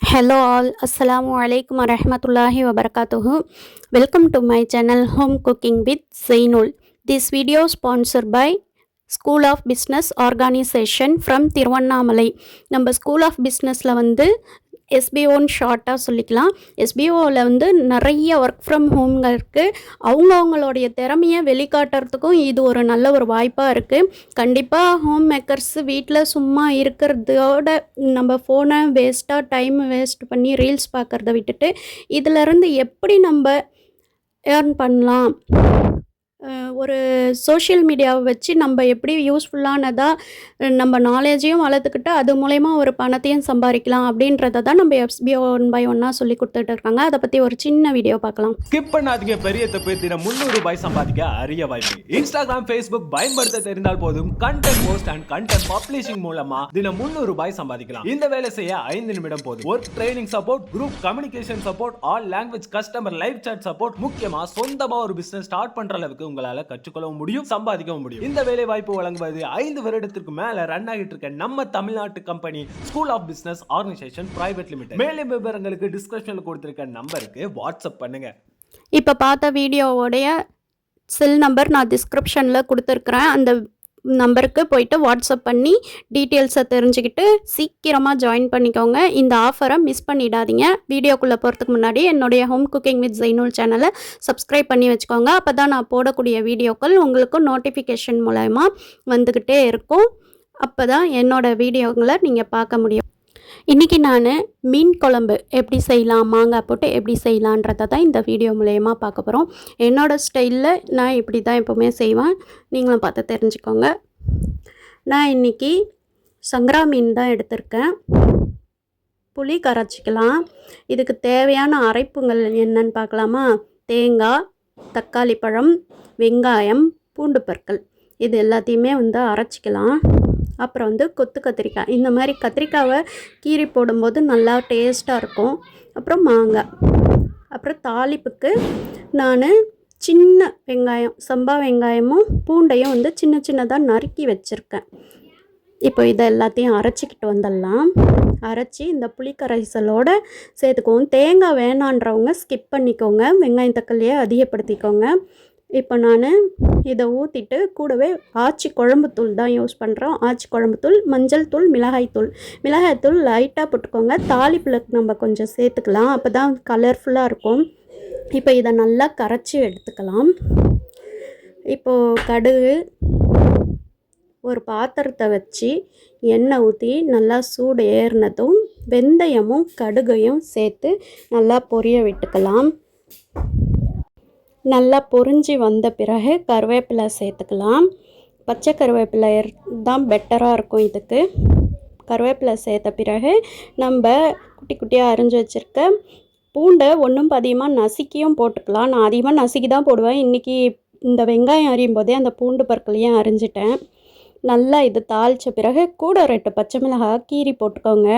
Hello all, Assalamu alaikum warahmatullahi wabarakatuh. Welcome to my channel Home Cooking with Zainul. This video sponsored by School of Business Organization from Tiruvannamalai. நம்ம School of Businessல எஸ்பிஓன்னு ஷார்ட்டாக சொல்லிக்கலாம். எஸ்பிஓவில் நிறைய work from ஹோம்ங்க இருக்குது. அவங்களுடைய திறமையை வெளிக்காட்டுறதுக்கும் இது ஒரு நல்ல ஒரு வாய்ப்பாக இருக்குது. கண்டிப்பாக ஹோம் மேக்கர்ஸ் வீட்டில் சும்மா இருக்கிறதோட நம்ம ஃபோனை டைம் வேஸ்ட் பண்ணி ரீல்ஸ் பார்க்குறத விட்டுட்டு இதிலேருந்து எப்படி நம்ம ஏர்ன் பண்ணலாம், ஒரு சோஷியல் மீடியாவை வச்சு நம்ம எப்படி யூஸ்ஃபுல்லானதாக நம்ம நாலேஜையும் வளர்த்துக்கிட்டு அது மூலயமா ஒரு பணத்தையும் சம்பாதிக்கலாம் அப்படின்றத தான் நம்ம எஸ்பிஓ 1 by 1 சொல்லி கொடுத்துட்டு இருக்காங்க. அதை பற்றி ஒரு சின்ன வீடியோ பார்க்கலாம். ஸ்கிப் பண்ணாதீங்க. பெரிய தப்பு. தினம் 300 ரூபாய் சம்பாதிக்க அரிய வாய்ப்பு. இன்ஸ்டாகிராம், ஃபேஸ்புக் பயன்படுத்த தெரிந்தால் போதும் content post and content publishing மூலமா தினம் 300 ரூபாய் சம்பாதிக்கலாம். இந்த வேலை செய்ய 5 நிமிடம் போதும். Work training support, group communication support, all language customer live chat support, முக்கியமா சொந்தமா ஒரு பிசினஸ் ஸ்டார்ட் பண்ற அளவுக்கு உங்களால கற்றுக்கொள்ளவும் முடியும், சம்பாதிக்கவும் முடியும். இந்த வேலை வாய்ப்பு வழங்குவது 5 வருடத்திற்கு மேல ரன் ஆகிட்டு இருக்க நம்ம தமிழ்நாட்டு company school of business organisation private limited. மேலும் விவரங்களுக்கு டிஸ்கிரிப்ஷன்ல கொடுத்திருக்க நம்பருக்கு வாட்ஸ்அப் பண்ணுங்க. இப்ப பார்த்த வீடியோவோடைய செல் நம்பர் நான் டிஸ்கிரிப்ஷனில் கொடுத்துருக்குறேன். அந்த நம்பருக்கு போயிட்டு வாட்ஸ்அப் பண்ணி டீட்டெயில்ஸை தெரிஞ்சுக்கிட்டு சீக்கிரமாக ஜாயின் பண்ணிக்கோங்க. இந்த ஆஃபரை மிஸ் பண்ணிடாதீங்க. வீடியோக்குள்ளே போகிறதுக்கு முன்னாடி என்னுடைய ஹோம் குக்கிங் வித் ஜைனுல் சேனலை சப்ஸ்கிரைப் பண்ணி வச்சுக்கோங்க. அப்போ தான் நான் போடக்கூடிய வீடியோக்கள் உங்களுக்கு நோட்டிஃபிகேஷன் மூலமா வந்துக்கிட்டே இருக்கும். அப்போ தான் என்னோடய வீடியோங்களை நீங்கள் பார்க்க முடியும். இன்றைக்கி நான் மீன் குழம்பு எப்படி செய்யலாம், மாங்காய் போட்டு எப்படி செய்யலான்றதை தான் இந்த வீடியோ மூலயமா பார்க்க போகிறோம். என்னோடய ஸ்டைலில் நான் இப்படி தான் எப்போவுமே செய்வேன், நீங்களும் பார்த்து தெரிஞ்சுக்கோங்க. நான் இன்றைக்கி சங்கரா மீன் தான் எடுத்திருக்கேன். புளி கரைச்சிக்கலாம். இதுக்கு தேவையான அரைப்புங்கள் என்னன்னு பார்க்கலாமா? தேங்காய், தக்காளி பழம், வெங்காயம், பூண்டு பற்கள், இது எல்லாத்தையுமே அரைச்சிக்கலாம். அப்புறம் கொத்து கத்திரிக்காய், இந்த மாதிரி கத்திரிக்காவை கீறி போடும்போது நல்லா டேஸ்ட்டாக இருக்கும். அப்புறம் மாங்காய். அப்புறம் தாளிப்புக்கு நான் சின்ன வெங்காயம், சம்பா வெங்காயமும் பூண்டையும் சின்ன சின்னதாக நறுக்கி வச்சுருக்கேன். இப்போ இதை எல்லாத்தையும் அரைச்சிக்கிட்டு வந்துடலாம். அரைச்சி இந்த புளிக்கரைசலோடு சேர்த்துக்குவோம். தேங்காய் வேணான்றவங்க ஸ்கிப் பண்ணிக்கோங்க, வெங்காயம் தக்காளியை அதிகப்படுத்திக்கோங்க. இப்போ நான் இதை ஊற்றிட்டு கூடவே ஆச்சி குழம்புத்தூள் தான் யூஸ் பண்ணுறோம். ஆச்சி குழம்புத்தூள், மஞ்சள் தூள், மிளகாய்த்தூள் லைட்டாக போட்டுக்கோங்க. தாளிப்பில் நம்ம கொஞ்சம் சேர்த்துக்கலாம், அப்போ தான் கலர்ஃபுல்லாக இருக்கும். இப்போ இதை நல்லா கரைச்சி எடுத்துக்கலாம். இப்போது கடுகு, ஒரு பாத்திரத்தை வச்சு எண்ணெய் ஊற்றி நல்லா சூடு ஏறினதும் வெந்தயமும் கடுகையும் சேர்த்து நல்லா பொரிய விட்டுக்கலாம். நல்லா பொரிஞ்சு வந்த பிறகு கருவேப்பிலை சேர்த்துக்கலாம். பச்சை கருவேப்பிலை தான் பெட்டராக இருக்கும் இதுக்கு. கருவேப்பிலை சேர்த்த பிறகு நம்ம குட்டி குட்டியாக அரிஞ்சு வச்சுருக்க பூண்டை ஒன்றும் அதிகமாக நசுக்கியும் போட்டுக்கலாம். நான் அதிகமாக நசுக்கி தான் போடுவேன். இன்றைக்கி இந்த வெங்காயம் அரியும் போதே அந்த பூண்டு பற்களையும் அரிஞ்சிட்டேன். நல்லா இது தாளித்த பிறகு கூட 2 பச்சை மிளகாய் கீரி போட்டுக்கோங்க.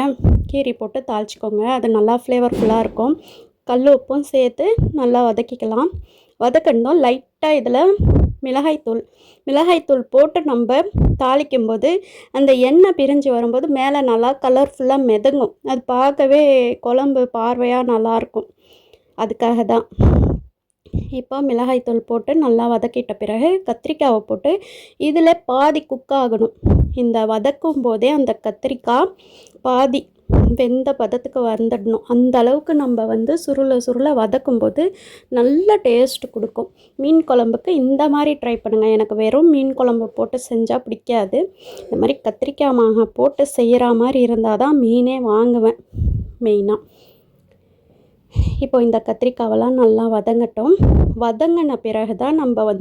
கீரி போட்டு தாளிச்சிக்கோங்க, அது நல்லா ஃப்ளேவர்ஃபுல்லாக இருக்கும். கல் உப்பும் சேர்த்து நல்லா வதக்கிக்கலாம். வதக்கணும் லைட்டாக. இதில் மிளகாய்த்தூள் போட்டு நம்ம தாளிக்கும்போது அந்த எண்ணெய் பிரிஞ்சு வரும்போது மேலே நல்லா கலர்ஃபுல்லாக மிதங்கும். அது பார்க்கவே குழம்பு பார்வையாக நல்லாயிருக்கும். அதுக்காக தான். இப்போ மிளகாய்த்தூள் போட்டு நல்லா வதக்கிட்ட பிறகு கத்திரிக்காவை போட்டு இதில் பாதி குக் ஆகணும். இந்த வதக்கும் போதே அந்த கத்திரிக்காய் பாதி வெந்த பதத்துக்கு வந்துடணும். அந்த அளவுக்கு நம்ம சுருள வதக்கும்போது நல்ல டேஸ்ட் கொடுக்கும். மீன் குழம்புக்கு இந்த மாதிரி ட்ரை பண்ணுங்கள். எனக்கு வெறும் மீன் குழம்பு போட்டு செஞ்சால் பிடிக்காது. இந்த மாதிரி கத்திரிக்காய் மாங்காய் போட்டு செய்கிற மாதிரி இருந்தால் தான் மீனே வாங்குவேன் மெயினாக. இப்போ இந்த கத்திரிக்காவெல்லாம் நல்லா வதங்கட்டும். வதங்கின பிறகு தான் நம்ம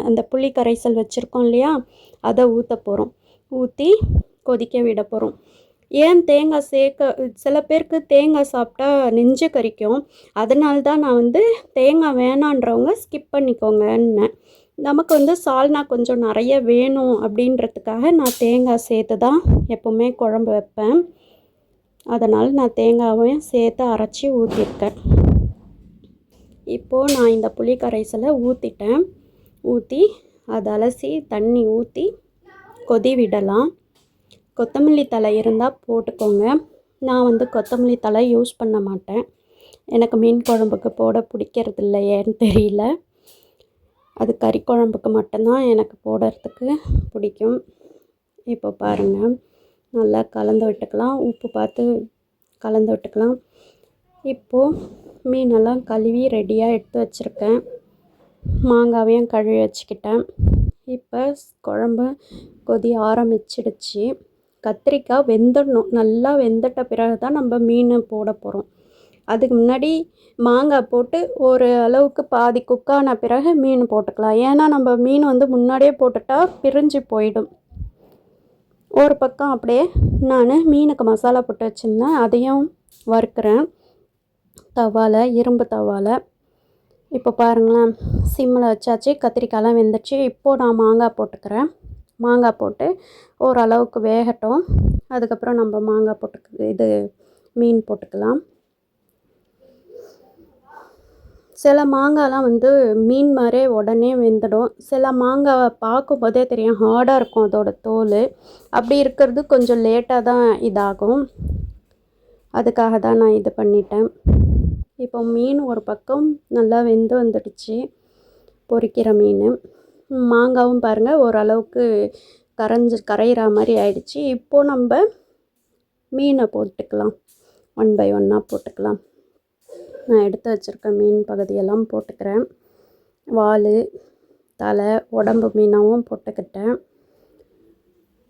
அந்த புளி கரைசல் வச்சுருக்கோம் இல்லையா, அதை ஊற்ற போகிறோம். ஊற்றி கொதிக்க விட போகிறோம். ஏன் தேங்காய் சில பேருக்கு தேங்காய் சாப்பிட்டா நெஞ்சு கரிக்கும். அதனால தான் நான் தேங்காய் வேணான்றவங்க ஸ்கிப் பண்ணிக்கோங்கன்னேன். நமக்கு சால்னா கொஞ்சம் நிறைய வேணும் அப்படின்றதுக்காக நான் தேங்காய் சேர்த்து தான் எப்போவுமே குழம்பு வைப்பேன். அதனால் நான் தேங்காவையும் சேர்த்து அரைச்சி ஊற்றிருக்கேன். இப்போது நான் இந்த புளி கரைசலை ஊற்றிட்டேன். ஊற்றி அதை அலசி தண்ணி ஊற்றி கொதி விடலாம். கொத்தமல்லி தழை இருந்தால் போட்டுக்கோங்க. நான் வந்து கொத்தமல்லி தழை யூஸ் பண்ண மாட்டேன். எனக்கு மீன் குழம்புக்கு போட பிடிக்கிறதில்ல, ஏன்னு தெரியல. அது கறி குழம்புக்கு மட்டும்தான் எனக்கு போடுறதுக்கு பிடிக்கும். இப்போ பாருங்கள், நல்லா கலந்து விட்டுக்கலாம். உப்பு பார்த்து கலந்து விட்டுக்கலாம். இப்போது மீனெல்லாம் கழுவி ரெடியாக எடுத்து வச்சுருக்கேன். மாங்காவையும் கழுவி வச்சுக்கிட்டேன். இப்போ குழம்பு கொதி ஆரம்பிச்சிடுச்சு. கத்திரிக்காய் வெந்துடணும். நல்லா வெந்துட்ட பிறகு தான் நம்ம மீன் போட போகிறோம். அதுக்கு முன்னாடி மாங்காய் போட்டு ஒரு அளவுக்கு பாதி குக்கான பிறகு மீன் போட்டுக்கலாம். ஏன்னா நம்ம மீன் வந்து முன்னாடியே போட்டுட்டா பிரிஞ்சு போயிடும். ஒரு பக்கம் அப்படியே நான் மீனுக்கு மசாலா போட்டு வச்சுருந்தேன், அதையும் வறுக்கிறேன் தவாவில், இரும்பு தவாவில். இப்போ பாருங்களேன், சிம்மில் வச்சாச்சு. கத்திரிக்காயெலாம் வெந்துடுச்சு. இப்போது நான் மாங்காய் போட்டுக்கிறேன். மாங்காய் போட்டு ஓரளவுக்கு வேகட்டும். அதுக்கப்புறம் நம்ம மாங்காய் போட்டு மீன் போட்டுக்கலாம். சில மாங்காய்லாம் வந்து மீன் மாதிரியே உடனே வெந்துடும். சில மாங்காவை பார்க்கும்போதே தெரியும், ஹார்டாக இருக்கும் அதோட தோல். அப்படி இருக்கிறது கொஞ்சம் லேட்டாக தான் இதாகும். அதுக்காக தான் நான் இது பண்ணிட்டேன். இப்போ மீன் ஒரு பக்கம் நல்லா வெந்து வந்துடுச்சு, பொரிக்கிற மீன். மாங்காவும் பாருங்கள் ஓரளவுக்கு கரையிற மாதிரி ஆயிடுச்சு. இப்போது நம்ம மீனை போட்டுக்கலாம், 1 by 1 போட்டுக்கலாம். நான் எடுத்து வச்சுருக்க மீன் பகுதியெல்லாம் போட்டுக்கிறேன். வால், தலை, உடம்பு மீனாகவும் போட்டுக்கிட்டேன்.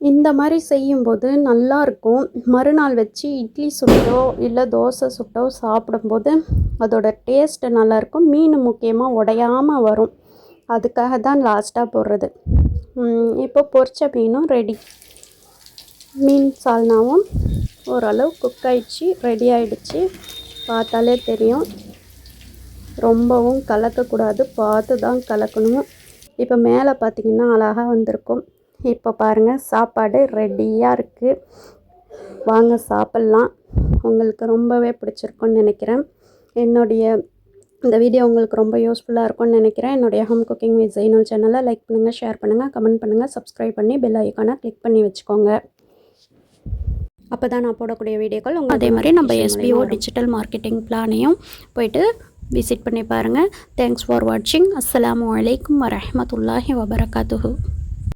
இந்த மாதிரி செய்யும்போது நல்லாயிருக்கும். மறுநாள் வச்சு இட்லி சுட்டோ இல்லை தோசை சுட்டோ சாப்பிடும்போது அதோட டேஸ்ட்டு நல்லாயிருக்கும். மீன் முக்கியமாக உடையாமல் வரும். அதுக்காக தான் லாஸ்ட்டாக போடுறது. இப்போ பொரிச்ச மீனும் ரெடி. மீன் சால்னாவும் ஓரளவு குக் ஆகிடுச்சு, ரெடி ஆகிடுச்சு. பார்த்தாலே தெரியும். ரொம்பவும் கலக்கக்கூடாது, பார்த்து தான் கலக்கணும். இப்போ மேலே பார்த்திங்கன்னா அழகாக வந்திருக்கும். இப்போ பாருங்கள், சாப்பாடு ரெடியாக இருக்குது. வாங்க சாப்பிட்லாம். உங்களுக்கு ரொம்பவே பிடிச்சிருக்குன்னு நினைக்கிறேன். என்னுடைய இந்த வீடியோ உங்களுக்கு ரொம்ப யூஸ்ஃபுல்லாக இருக்கும்னு நினைக்கிறேன். என்னுடைய ஹோம் குக்கிங் வித் ஜெயினல் சேனலை லைக் பண்ணுங்கள், ஷேர் பண்ணுங்கள், கமெண்ட் பண்ணுங்கள், சப்ஸ்கிரைப் பண்ணி பெல் ஐக்கானை கிளிக் பண்ணி வச்சுக்கோங்க. அப்போ தான் நான் போடக்கூடிய வீடியோக்கள் உங்களுக்கு. அதே மாதிரி நம்ம SBO டிஜிட்டல் மார்க்கெட்டிங் பிளானையும் போய்ட்டு விசிட் பண்ணி பாருங்கள். தேங்க்ஸ் ஃபார் வாட்சிங். அஸ்ஸலாமு அலைக்கும் வரஹ்மத்துல்லாஹி வபரகாத்துஹு.